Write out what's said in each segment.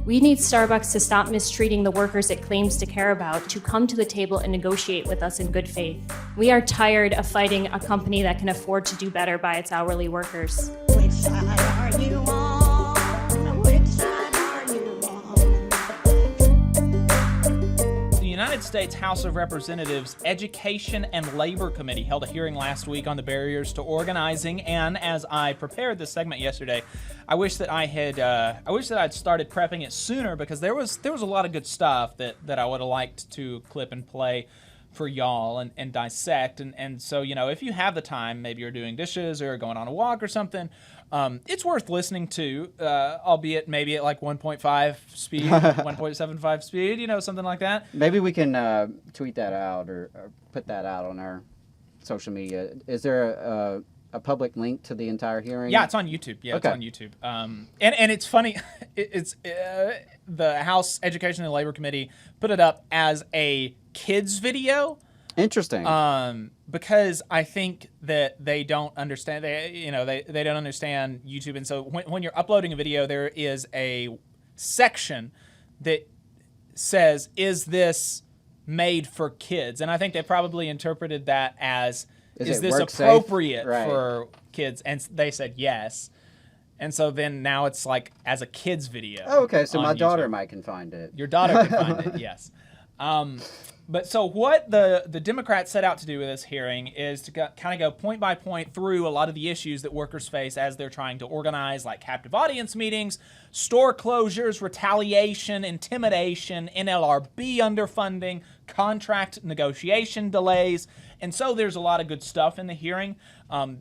We need Starbucks to stop mistreating the workers it claims to care about, to come to the table and negotiate with us in good faith. We are tired of fighting a company that can afford to do better by its hourly workers. Which side are you on? Which side are you on? The United States House of Representatives Education and Labor Committee held a hearing last week on the barriers to organizing, and as I prepared this segment yesterday, I wish that I'd started prepping it sooner, because there was a lot of good stuff that I would have liked to clip and play for y'all and dissect. And so, if you have the time, maybe you're doing dishes or going on a walk or something, it's worth listening to, albeit maybe at like 1.5 speed, 1.75 speed, something like that. Maybe we can tweet that out or put that out on our social media. Is there a public link to the entire hearing? Yeah, it's on YouTube. Yeah, okay. It's on YouTube. And it's funny. It's the House Education and Labor Committee put it up as a kids video. Interesting. Because I think that they don't understand. They don't understand YouTube, and so when you're uploading a video, there is a section that says, "Is this made for kids?" And I think they probably interpreted that as, Is this appropriate for kids? And they said yes. And so then now it's like as a kid's video. Oh, okay. So my YouTube. Daughter might can find it. Your daughter can find it, yes. But so what the Democrats set out to do with this hearing is to kind of go point by point through a lot of the issues that workers face as they're trying to organize, like captive audience meetings, store closures, retaliation, intimidation, NLRB underfunding, contract negotiation delays. And so there's a lot of good stuff in the hearing.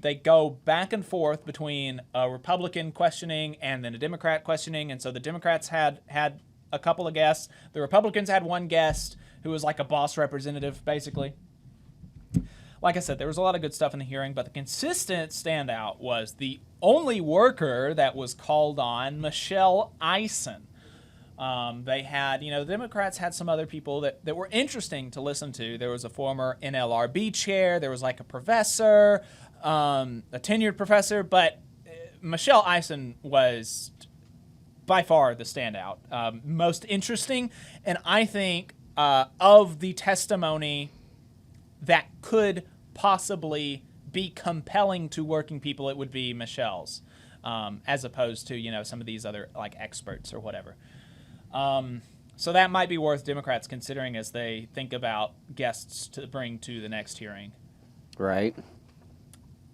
They go back and forth between a Republican questioning and then a Democrat questioning. And so the Democrats had a couple of guests. The Republicans had one guest who was like a boss representative, basically. Like I said, there was a lot of good stuff in the hearing, but the consistent standout was the only worker that was called on, Michelle Eisen. They had, the Democrats had some other people that were interesting to listen to. There was a former NLRB chair. There was like a professor, a tenured professor, but Michelle Eisen was by far the standout, most interesting. And I think of the testimony that could possibly be compelling to working people, it would be Michelle's, as opposed to, some of these other like experts or whatever. So that might be worth Democrats considering as they think about guests to bring to the next hearing. Right.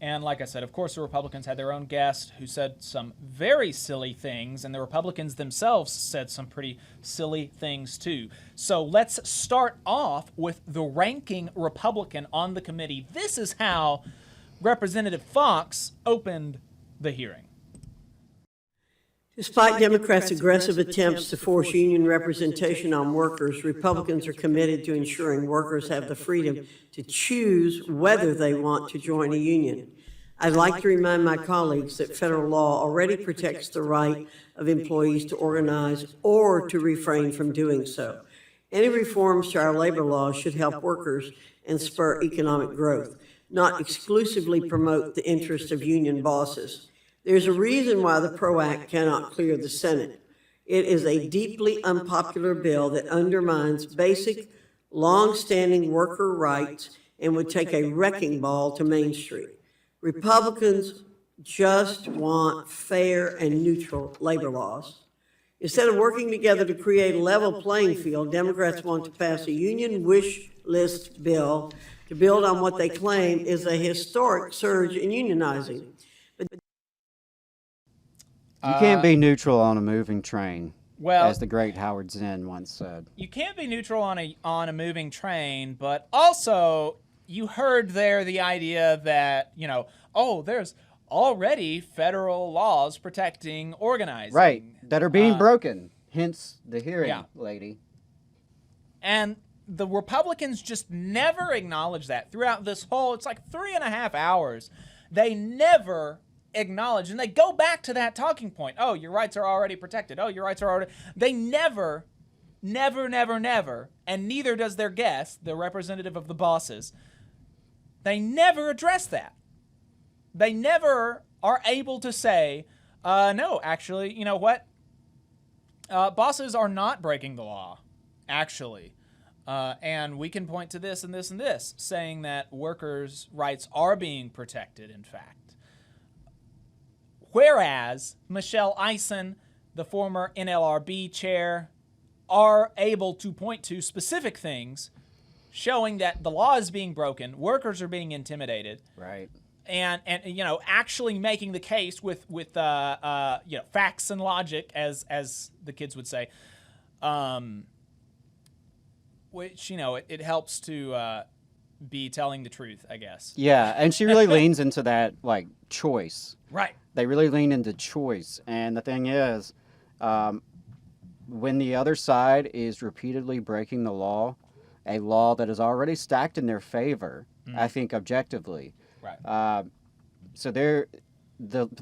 And like I said, of course, the Republicans had their own guest who said some very silly things, and the Republicans themselves said some pretty silly things too. So let's start off with the ranking Republican on the committee. This is how Representative Fox opened the hearing. Despite Democrats' aggressive attempts to force union representation on workers, Republicans are committed to ensuring workers have the freedom to choose whether they want to join a union. I'd like to remind my colleagues that federal law already protects the right of employees to organize or to refrain from doing so. Any reforms to our labor laws should help workers and spur economic growth, not exclusively promote the interests of union bosses. There's a reason why the PRO Act cannot clear the Senate. It is a deeply unpopular bill that undermines basic, long-standing worker rights and would take a wrecking ball to Main Street. Republicans just want fair and neutral labor laws. Instead of working together to create a level playing field, Democrats want to pass a union wish list bill to build on what they claim is a historic surge in unionizing. You can't be neutral on a moving train, well, as the great Howard Zinn once said. You can't be neutral on a moving train, but also you heard there the idea that, there's already federal laws protecting organizing. Right, that are being broken, hence the hearing, lady. And the Republicans just never acknowledge that throughout this whole, it's like 3.5 hours. They never acknowledge, and they go back to that talking point. Oh, your rights are already protected. Oh, your rights are already... They never, and neither does their guest, the representative of the bosses, they never address that. They never are able to say, no, actually, you know what? Bosses are not breaking the law, actually. And we can point to this and this and this, saying that workers' rights are being protected, in fact. Whereas Michelle Eisen, the former NLRB chair, are able to point to specific things showing that the law is being broken, workers are being intimidated. Right. And actually making the case with facts and logic, as the kids would say, which it helps to be telling the truth, I guess. Yeah, and she really leans into that choice. Right. They really lean into choice, and the thing is, when the other side is repeatedly breaking the law, a law that is already stacked in their favor, I think objectively. Right. So the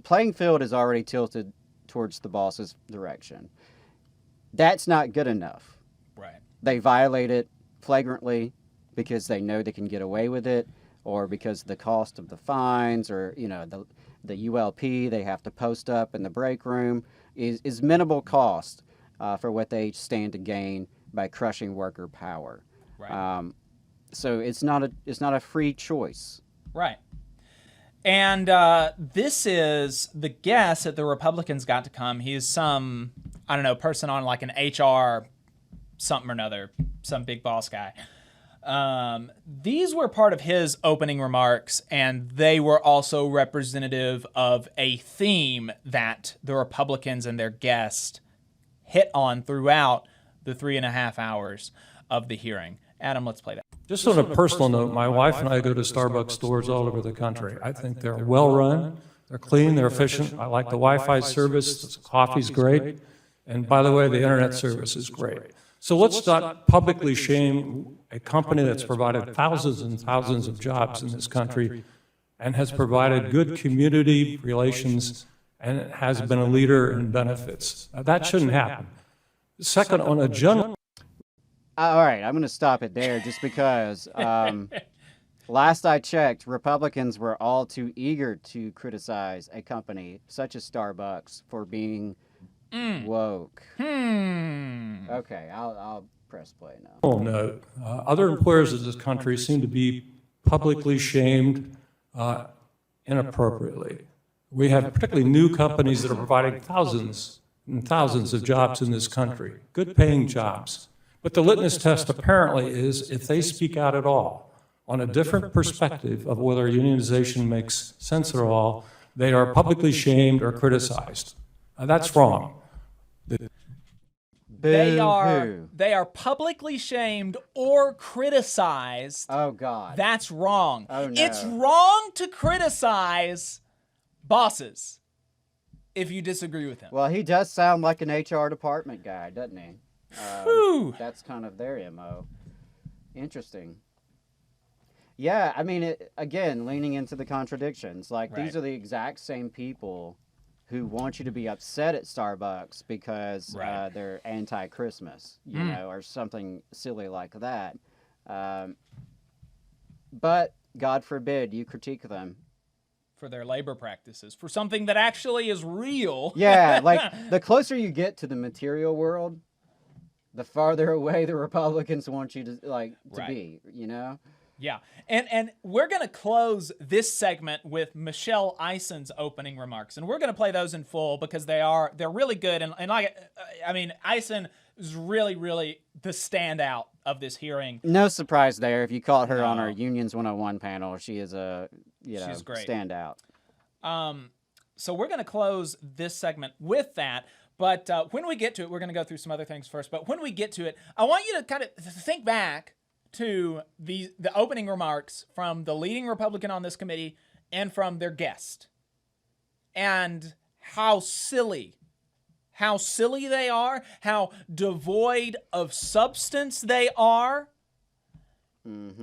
playing field is already tilted towards the boss's direction. That's not good enough. Right. They violate it flagrantly because they know they can get away with it, or because the cost of the fines, or the ULP they have to post up in the break room is minimal cost for what they stand to gain by crushing worker power. Right. So it's not a free choice. Right. And this is the guest that the Republicans got to come. He's some, person on like an HR something or another, some big boss guy. These were part of his opening remarks, and they were also representative of a theme that the Republicans and their guest hit on throughout the 3.5 hours of the hearing. Adam, let's play that. Just on a personal note, my wife and I go to Starbucks stores all over the country. I think they're well run, they're clean, they're efficient. I like the Wi-Fi service, the coffee's great, and by the way, the internet service is great. So let's not publicly shame a company that's provided thousands and thousands of jobs in this country and has provided good community relations and has been a leader in benefits. Now, that shouldn't happen. Second, on a general... All right, I'm going to stop it there just because last I checked, Republicans were all too eager to criticize a company such as Starbucks for being woke. Okay, I'll press play now. note, other employers in this country seem to be publicly shamed inappropriately. We have particularly new companies that are providing thousands and thousands of jobs in this country, good paying jobs. But the litmus test apparently is if they speak out at all on a different perspective of whether unionization makes sense at all, they are publicly shamed or criticized. That's wrong. They are publicly shamed or criticized. Oh, God. That's wrong. Oh, no. It's wrong to criticize bosses if you disagree with him. Well, he does sound like an HR department guy, doesn't he? That's kind of their MO. Interesting. Yeah, I mean, again, leaning into the contradictions. Like, Right. these are the exact same people who want you to be upset at Starbucks because Right. they're anti-Christmas, you know, or something silly like that. But, God forbid, you critique them. For their labor practices, for something that actually is real. Yeah, like, the closer you get to the material world, the farther away the Republicans want you to Right. be, you know? Yeah, and we're going to close this segment with Michelle Eisen's opening remarks, and we're going to play those in full because they're really good, and Eisen is really the standout of this hearing. No surprise there. If you caught her on our Unions 101 panel, she is a She's great. standout. So we're going to close this segment with that. But when we get to it, we're going to go through some other things first. But when we get to it, I want you to kind of think back to the opening remarks from the leading Republican on this committee and from their guest, and how silly they are, how devoid of substance they are,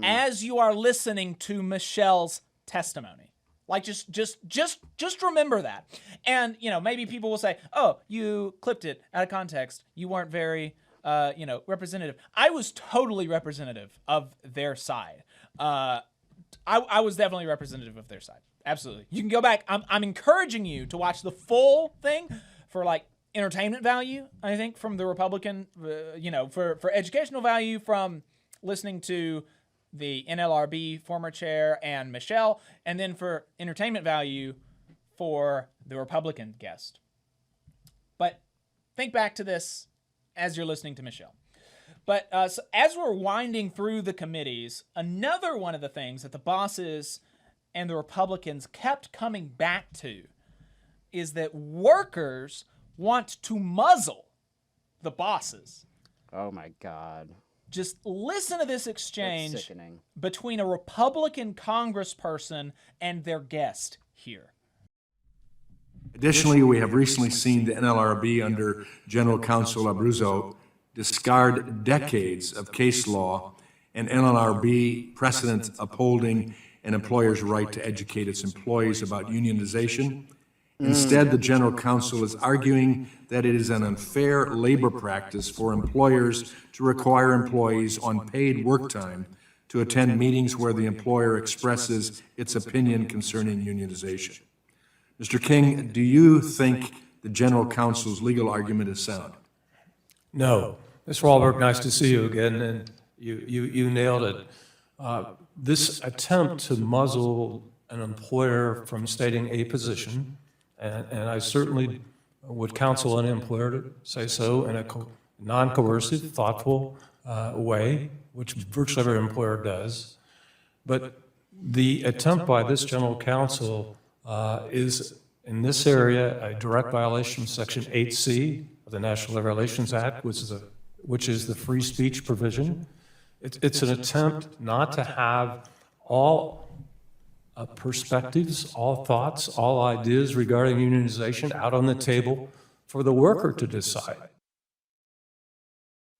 as you are listening to Michelle's testimony. Like, just remember that. And, maybe people will say, oh, you clipped it out of context. You weren't very, representative. I was totally representative of their side. I was definitely representative of their side. Absolutely. You can go back. I'm encouraging you to watch the full thing for, entertainment value, I think, from the Republican, for educational value from listening to the NLRB former chair and Michelle, and then for entertainment value for the Republican guest. But think back to this as you're listening to Michelle. But so as we're winding through the committees, another one of the things that the bosses and the Republicans kept coming back to is that workers want to muzzle the bosses. Oh my God. Just listen to this That's exchange sickening. between a Republican congressperson and their guest here. Additionally, we have recently seen the NLRB under General Counsel Abruzzo discard decades of case law and NLRB precedent upholding an employer's right to educate its employees about unionization. Instead, the General Counsel is arguing that it is an unfair labor practice for employers to require employees on paid work time to attend meetings where the employer expresses its opinion concerning unionization. Mr. King, do you think the General Counsel's legal argument is sound? No. Mr. Wahlberg, nice to see you again, and you nailed it. This attempt to muzzle an employer from stating a position, and I certainly would counsel an employer to say so in a non-coercive, thoughtful way, which virtually every employer does. But the attempt by this General Counsel is, in this area, a direct violation of Section 8C of the National Labor Relations Act, which is the free speech provision. It's an attempt not to have all perspectives, all thoughts, all ideas regarding unionization out on the table for the worker to decide.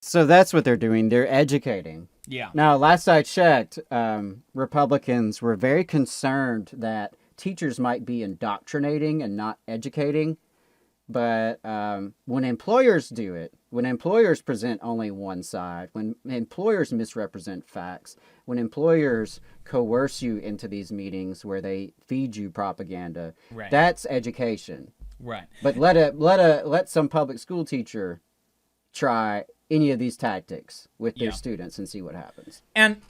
So that's what they're doing. They're educating. Yeah. Now, last I checked, Republicans were very concerned that teachers might be indoctrinating and not educating. But when employers do it, when employers present only one side, when employers misrepresent facts, when employers coerce you into these meetings where they feed you propaganda, Right. that's education. Right. But let some public school teacher try any of these tactics with their Yeah. students and see what happens. And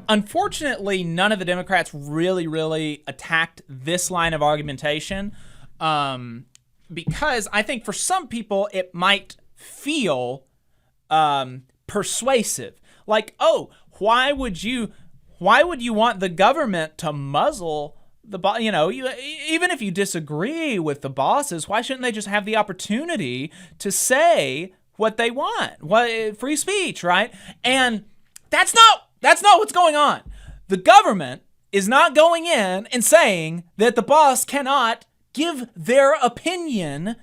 unfortunately, none of the Democrats really attacked this line of argumentation, because I think for some people it might feel persuasive. Like, oh, why would you want the government to muzzle the even if you disagree with the bosses, why shouldn't they just have the opportunity to say what they want? Free speech, right? And that's not what's going on. The government is not going in and saying that the boss cannot give their opinion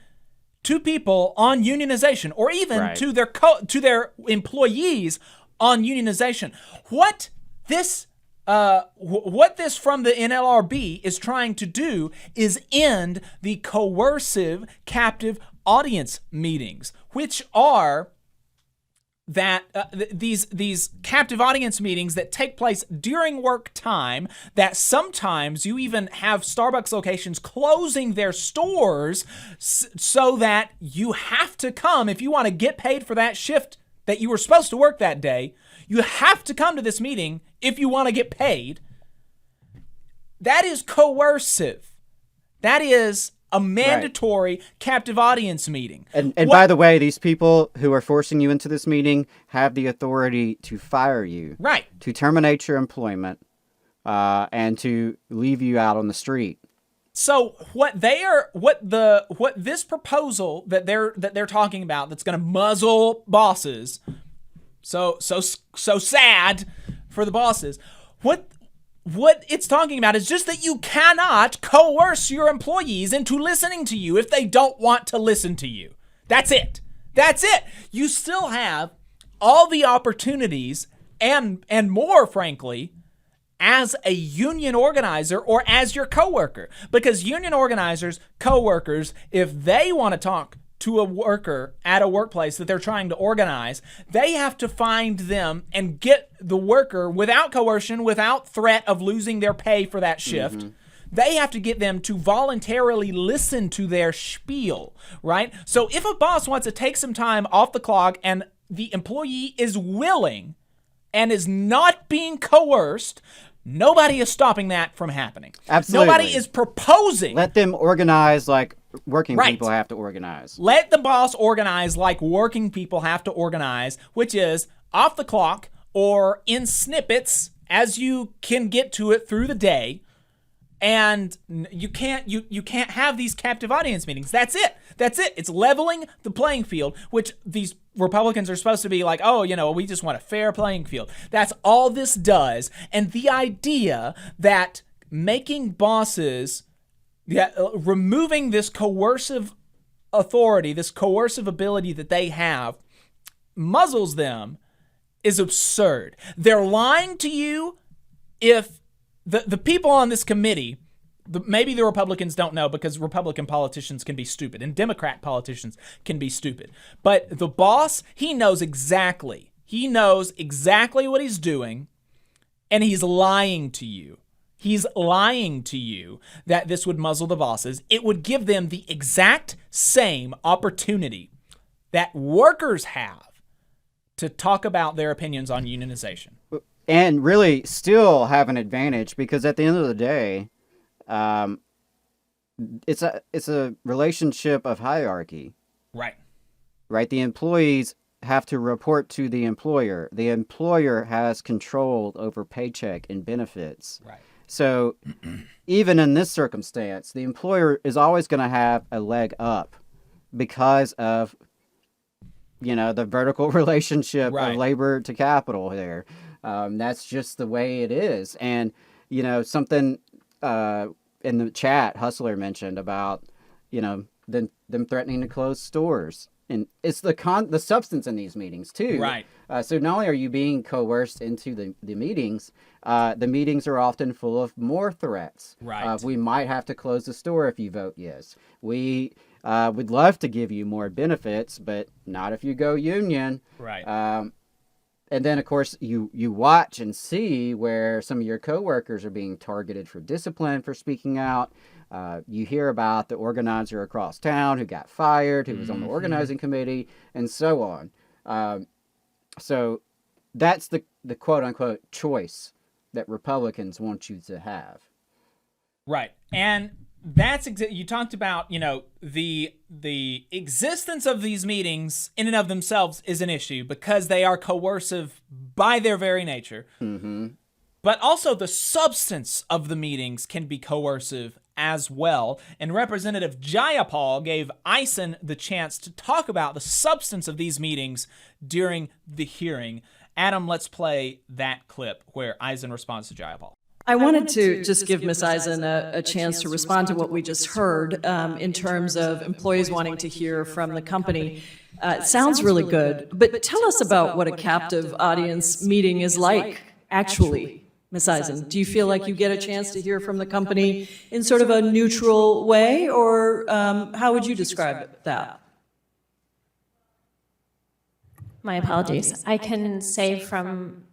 to people on unionization, or even Right. to their employees on unionization. What this from the NLRB is trying to do is end the coercive captive audience meetings, which are that these captive audience meetings that take place during work time, that sometimes you even have Starbucks locations closing their stores so that you have to come if you want to get paid for that shift that you were supposed to work that day. You have to come to this meeting if you want to get paid. That is coercive. That is a mandatory captive audience meeting. And by the way, these people who are forcing you into this meeting have the authority to fire you, Right. to terminate your employment, and to leave you out on the street. So what this proposal that they're talking about that's going to muzzle bosses, so sad for the bosses. What it's talking about is just that you cannot coerce your employees into listening to you if they don't want to listen to you. That's it. That's it. You still have all the opportunities and more, frankly, as a union organizer or as your coworker. Because union organizers, coworkers, if they want to talk to a worker at a workplace that they're trying to organize, they have to find them and get the worker without coercion, without threat of losing their pay for that shift. they have to get them to voluntarily listen to their spiel, right? So if a boss wants to take some time off the clock and the employee is willing and is not being coerced, nobody is stopping that from happening. Absolutely. Nobody is proposing. Let them organize like working Right. people have to organize. Let the boss organize like working people have to organize, which is off the clock or in snippets as you can get to it through the day. And you can't have these captive audience meetings. That's it. It's leveling the playing field, which these Republicans are supposed to be like, oh, we just want a fair playing field. That's all this does. And the idea that making bosses, removing this coercive authority, this coercive ability that they have, muzzles them is absurd. They're lying to you. If the people on this committee, maybe the Republicans don't know because Republican politicians can be stupid and Democrat politicians can be stupid. But the boss, he knows exactly what he's doing, and he's lying to you. He's lying to you that this would muzzle the bosses. It would give them the exact same opportunity that workers have to talk about their opinions on unionization. And really still have an advantage because at the end of the day, it's a relationship of hierarchy. Right. Right? The employees have to report to the employer. The employer has control over paycheck and benefits. Right. So even in this circumstance, the employer is always going to have a leg up because of, the vertical relationship Right. of labor to capital there. That's just the way it is. And, something in the chat, Hustler mentioned about, them threatening to close stores. And it's the substance in these meetings, too. Right. So not only are you being coerced into the meetings are often full of more threats. Right. We might have to close the store if you vote yes. We would love to give you more benefits, but not if you go union. Right. And then, of course, you watch and see where some of your coworkers are being targeted for discipline for speaking out. You hear about the organizer across town who got fired, who was on the organizing committee, and so on. So that's the quote-unquote choice that Republicans want you to have. Right. And that's you talked about, the existence of these meetings in and of themselves is an issue because they are coercive by their very nature. Mm-hmm. But also the substance of the meetings can be coercive as well. And Representative Jayapal gave Eisen the chance to talk about the substance of these meetings during the hearing. Adam, let's play that clip where Eisen responds to Jayapal. I wanted to just give Ms. Eisen a chance to respond to what we just heard in terms of employees wanting to hear from the company. It sounds really good, but tell us about what a captive audience meeting is like, actually, Ms. Eisen. Do you feel like you get a chance to hear from the company in sort of a neutral way, or how would you describe that? My apologies. I can say from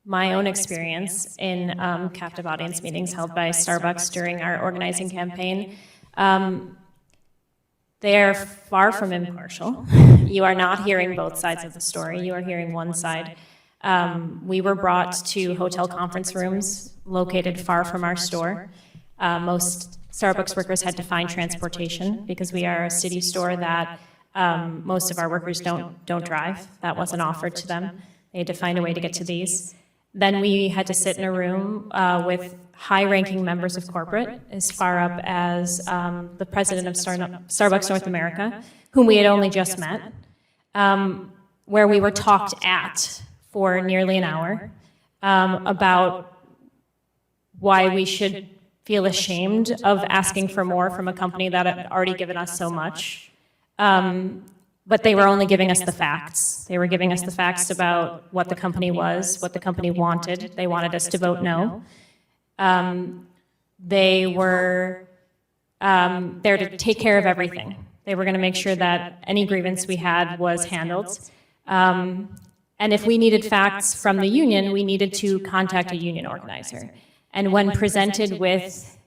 my own experience in captive audience meetings held by Starbucks during our organizing campaign, they are far from impartial. You are not hearing both sides of the story. You are hearing one side. We were brought to hotel conference rooms located far from our store. Most Starbucks workers had to find transportation because we are a city store that most of our workers don't drive. That wasn't offered to them. They had to find a way to get to these. Then we had to sit in a room with high-ranking members of corporate, as far up as the president of Starbucks North America, whom we had only just met, where we were talked at for nearly an hour about why we should feel ashamed of asking for more from a company that had already given us so much. But they were only giving us the facts. They were giving us the facts about what the company was, what the company wanted. They wanted us to vote no. They were there to take care of everything. They were going to make sure that any grievance we had was handled. And if we needed facts from the union, we needed to contact a union organizer. And when presented with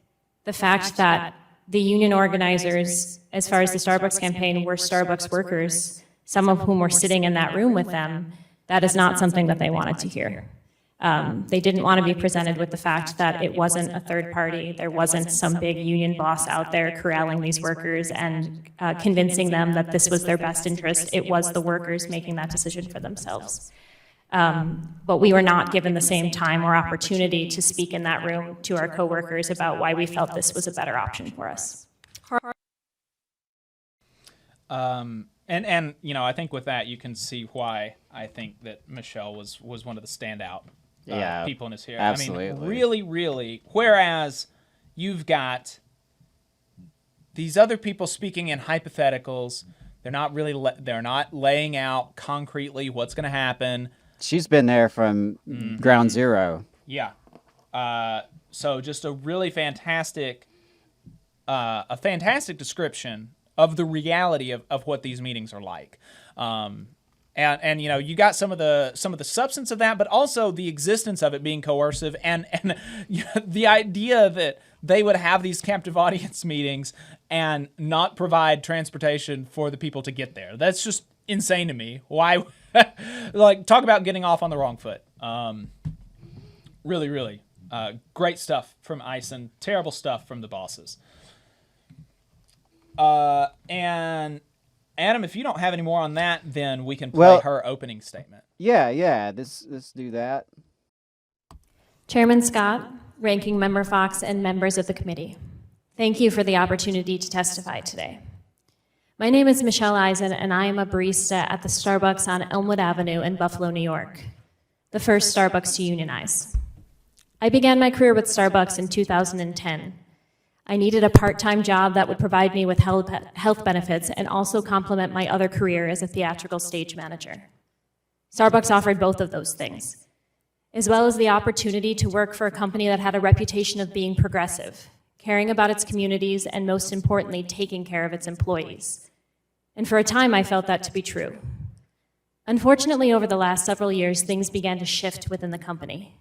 the fact that the union organizers, as far as the Starbucks campaign, were Starbucks workers, some of whom were sitting in that room with them, that is not something that they wanted to hear. They didn't want to be presented with the fact that it wasn't a third party, there wasn't some big union boss out there corralling these workers and convincing them that this was their best interest. It was the workers making that decision for themselves. But we were not given the same time or opportunity to speak in that room to our coworkers about why we felt this was a better option for us. And you know, I think with that you can see why I think that Michelle was one of the standout people in this here. Absolutely. I mean, really, really. Whereas you've got these other people speaking in hypotheticals. They're not really. They're not laying out concretely what's going to happen. She's been there from ground zero. Yeah. So just a really fantastic description of the reality of what these meetings are like. And you know, you got some of the substance of that, but also the existence of it being coercive, and you know, the idea that they would have these captive audience meetings and not provide transportation for the people to get there. That's just insane to me. Why? Like, talk about getting off on the wrong foot. Really, really great stuff from Ison. Terrible stuff from the bosses. And Adam, if you don't have any more on that, then we can play her opening statement. Yeah. Let's do that. Chairman Scott, Ranking Member Fox, and members of the committee, thank you for the opportunity to testify today. My name is Michelle Eisen, and I am a barista at the Starbucks on Elmwood Avenue in Buffalo, New York, the first Starbucks to unionize. I began my career with Starbucks in 2010. I needed a part-time job that would provide me with health benefits and also complement my other career as a theatrical stage manager. Starbucks offered both of those things, as well as the opportunity to work for a company that had a reputation of being progressive, caring about its communities, and most importantly, taking care of its employees. And for a time, I felt that to be true. Unfortunately, over the last several years, things began to shift within the company.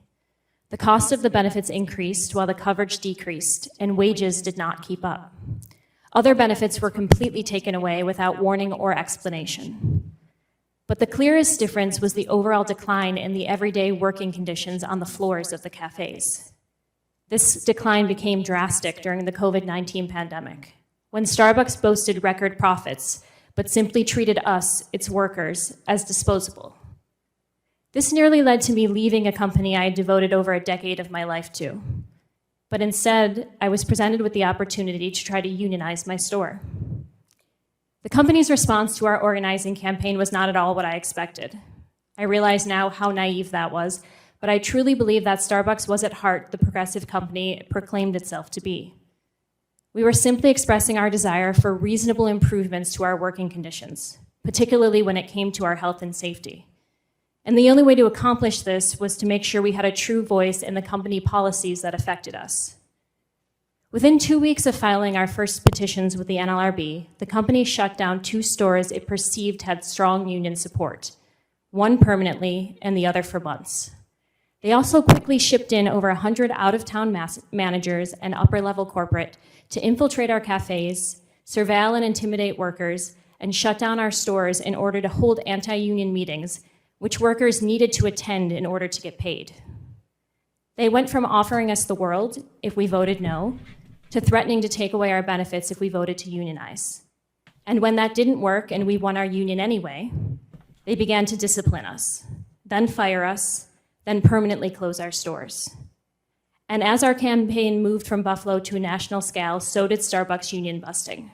The cost of the benefits increased while the coverage decreased, and wages did not keep up. Other benefits were completely taken away without warning or explanation. But the clearest difference was the overall decline in the everyday working conditions on the floors of the cafes. This decline became drastic during the COVID-19 pandemic, when Starbucks boasted record profits, but simply treated us, its workers, as disposable. This nearly led to me leaving a company I had devoted over a decade of my life to. But instead, I was presented with the opportunity to try to unionize my store. The company's response to our organizing campaign was not at all what I expected. I realize now how naive that was, but I truly believe that Starbucks was at heart the progressive company it proclaimed itself to be. We were simply expressing our desire for reasonable improvements to our working conditions, particularly when it came to our health and safety. And the only way to accomplish this was to make sure we had a true voice in the company policies that affected us. Within 2 weeks of filing our first petitions with the NLRB, the company shut down 2 stores it perceived had strong union support, one permanently and the other for months. They also quickly shipped in over 100 out-of-town managers and upper-level corporate to infiltrate our cafes, surveil and intimidate workers, and shut down our stores in order to hold anti-union meetings, which workers needed to attend in order to get paid. They went from offering us the world if we voted no, to threatening to take away our benefits if we voted to unionize. And when that didn't work and we won our union anyway, they began to discipline us, then fire us, then permanently close our stores. And as our campaign moved from Buffalo to a national scale, so did Starbucks union busting.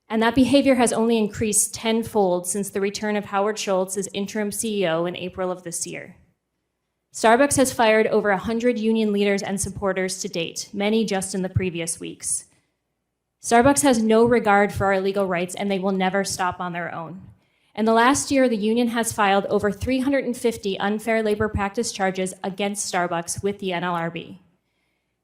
And that behavior has only increased tenfold since the return of Howard Schultz as interim CEO in April of this year. Starbucks has fired over 100 union leaders and supporters to date, many just in the previous weeks. Starbucks has no regard for our legal rights, and they will never stop on their own. In the last year, the union has filed over 350 unfair labor practice charges against Starbucks with the NLRB.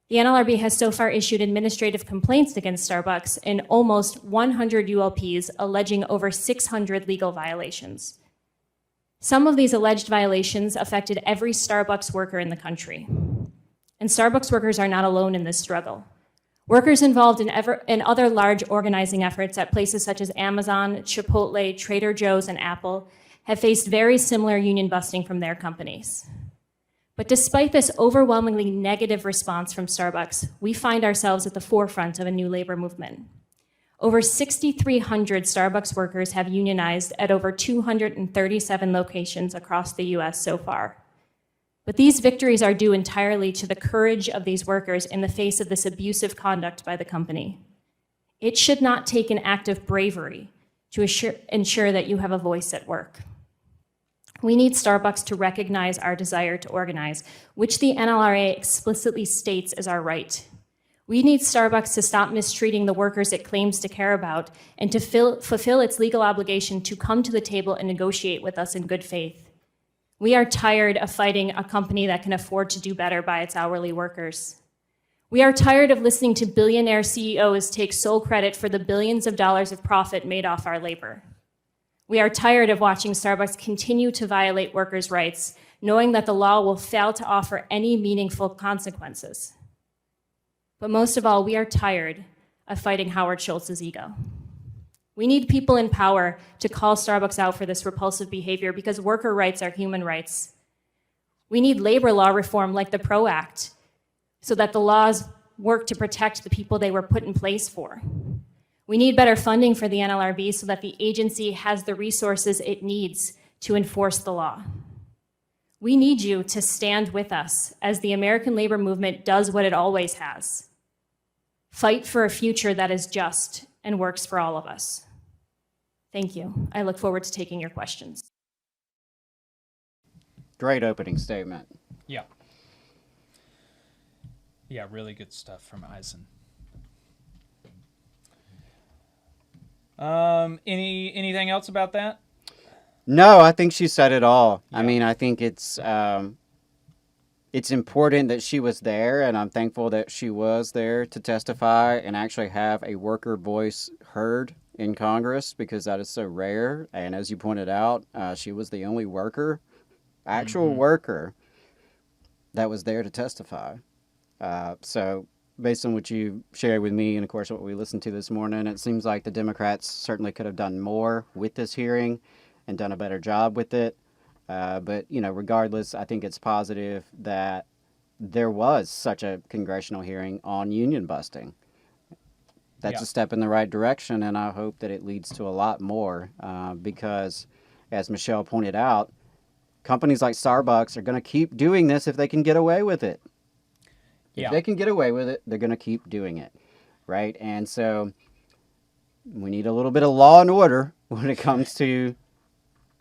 The NLRB has so far issued administrative complaints against Starbucks in almost 100 ULPs, alleging over 600 legal violations. Some of these alleged violations affected every Starbucks worker in the country. And Starbucks workers are not alone in this struggle. Workers involved in other large organizing efforts at places such as Amazon, Chipotle, Trader Joe's, and Apple have faced very similar union busting from their companies. But despite this overwhelmingly negative response from Starbucks, we find ourselves at the forefront of a new labor movement. Over 6,300 Starbucks workers have unionized at over 237 locations across the US so far. But these victories are due entirely to the courage of these workers in the face of this abusive conduct by the company. It should not take an act of bravery to ensure that you have a voice at work. We need Starbucks to recognize our desire to organize, which the NLRA explicitly states is our right. We need Starbucks to stop mistreating the workers it claims to care about and to fulfill its legal obligation to come to the table and negotiate with us in good faith. We are tired of fighting a company that can afford to do better by its hourly workers. We are tired of listening to billionaire CEOs take sole credit for the billions of dollars of profit made off our labor. We are tired of watching Starbucks continue to violate workers' rights, knowing that the law will fail to offer any meaningful consequences. But most of all, we are tired of fighting Howard Schultz's ego. We need people in power to call Starbucks out for this repulsive behavior because worker rights are human rights. We need labor law reform like the PRO Act so that the laws work to protect the people they were put in place for. We need better funding for the NLRB so that the agency has the resources it needs to enforce the law. We need you to stand with us as the American labor movement does what it always has. Fight for a future that is just and works for all of us. Thank you. I look forward to taking your questions. Great opening statement. Yeah. Yeah, really good stuff from Eisen. Anything else about that? No, I think she said it all. Yeah. I mean, I think it's important that she was there, and I'm thankful that she was there to testify and actually have a worker voice heard in Congress, because that is so rare. And as you pointed out, she was the only actual worker that was there to testify. So based on what you shared with me and, of course, what we listened to this morning, it seems like the Democrats certainly could have done more with this hearing and done a better job with it. But, regardless, I think it's positive that there was such a congressional hearing on union busting. That's a step in the right direction, and I hope that it leads to a lot more because, as Michelle pointed out, companies like Starbucks are going to keep doing this if they can get away with it. If they can get away with it, they're going to keep doing it, right? And so we need a little bit of law and order when it comes to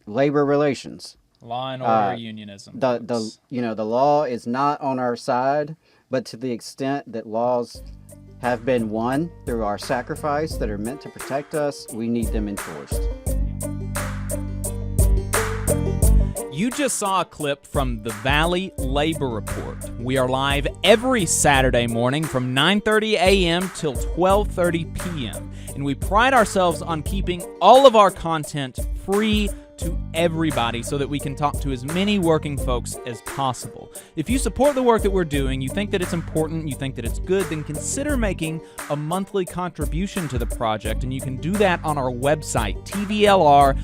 labor relations. Law and order unionism. The law is not on our side, but to the extent that laws have been won through our sacrifice that are meant to protect us, we need them enforced. You just saw a clip from the Valley Labor Report. We are live every Saturday morning from 9:30 a.m. till 12:30 p.m. And we pride ourselves on keeping all of our content free to everybody so that we can talk to as many working folks as possible. If you support the work that we're doing, you think that it's important, you think that it's good, then consider making a monthly contribution to the project, and you can do that on our website, tvlr.fm.